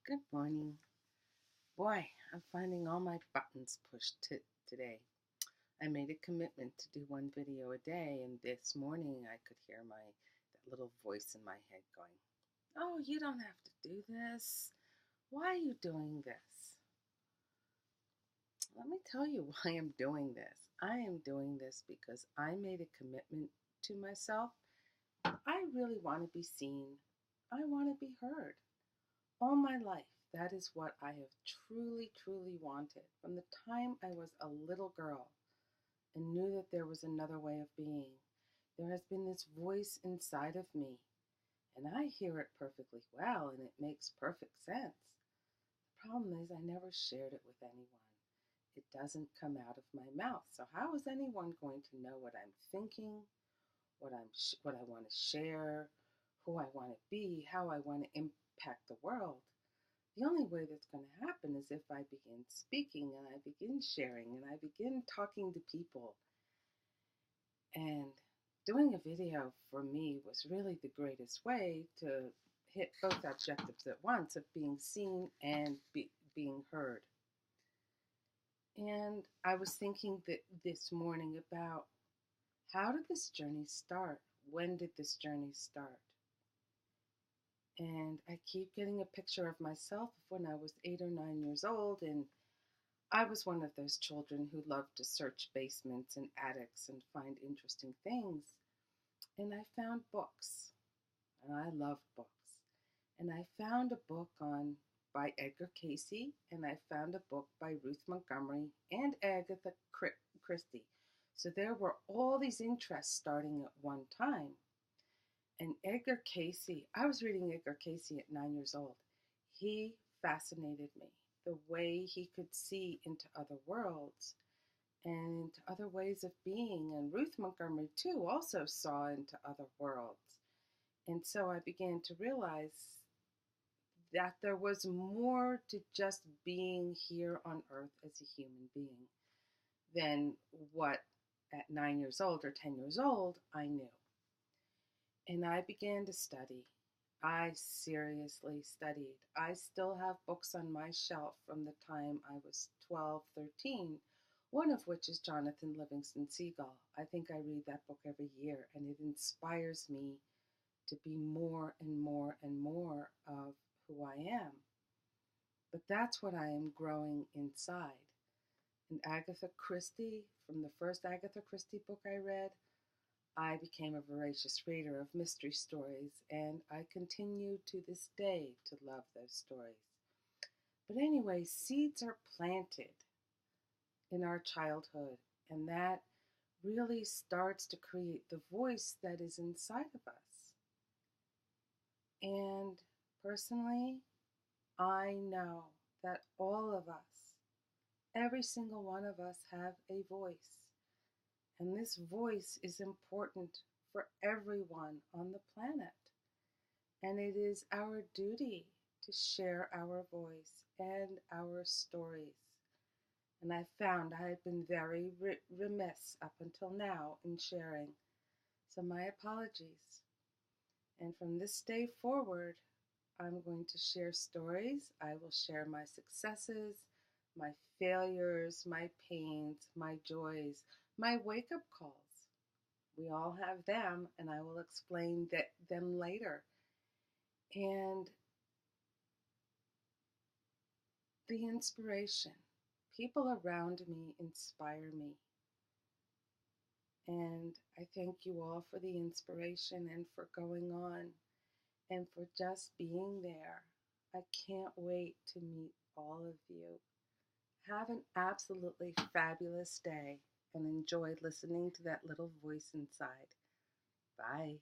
Good morning. Boy, I'm finding all my buttons pushed today. I made a commitment to do one video a day, and this morning I could hear that little voice in my head going, "Oh, you don't have to do this. Why are you doing this?" Let me tell you why I'm doing this. I am doing this because I made a commitment to myself. I really want to be seen. I want to be heard. All my life, that is what I have truly, truly wanted. From the time I was a little girl and knew that there was another way of being, there has been this voice inside of me, and I hear it perfectly well, and it makes perfect sense. The problem is, I never shared it with anyone. It doesn't come out of my mouth. So, how is anyone going to know what I'm thinking, what I want to share, who I want to be, how I want to impact the world? The only way that's going to happen is if I begin speaking and I begin sharing and I begin talking to people. And doing a video for me was really the greatest way to hit both objectives at once of being seen and being heard. And I was thinking that this morning about how did this journey start? When did this journey start? And I keep getting a picture of myself when I was 8 or 9 years old, and I was one of those children who loved to search basements and attics and find interesting things. And I found books, and I love books. And I found a book by Edgar Cayce, and I found a book by Ruth Montgomery and Agatha Christie. So there were all these interests starting at one time. And Edgar Cayce, I was reading Edgar Cayce at 9 years old. He fascinated me. The way he could see into other worlds and into other ways of being. And Ruth Montgomery, too, also saw into other worlds. And so I began to realize that there was more to just being here on earth as a human being than what at 9 years old or 10 years old I knew. And I began to study. I seriously studied. I still have books on my shelf from the time I was 12, 13, one of which is Jonathan Livingston Seagull. I think I read that book every year, and it inspires me to be more and more and more of who I am. But that's what I am growing inside. And Agatha Christie, from the first Agatha Christie book I read, I became a voracious reader of mystery stories, and I continue to this day to love those stories. But anyway, seeds are planted in our childhood, and that really starts to create the voice that is inside of us. And personally, I know that all of us, every single one of us, have a voice. And this voice is important for everyone on the planet. And it is our duty to share our voice and our stories. And I found I had been very remiss up until now in sharing. So my apologies. And from this day forward, I'm going to share stories. I will share my successes, my failures, my pains, my joys, my wake-up calls. We all have them, and I will explain them later. And the inspiration. People around me inspire me. And I thank you all for the inspiration and for going on and for just being there. I can't wait to meet all of you. Have an absolutely fabulous day and enjoy listening to that little voice inside. Bye.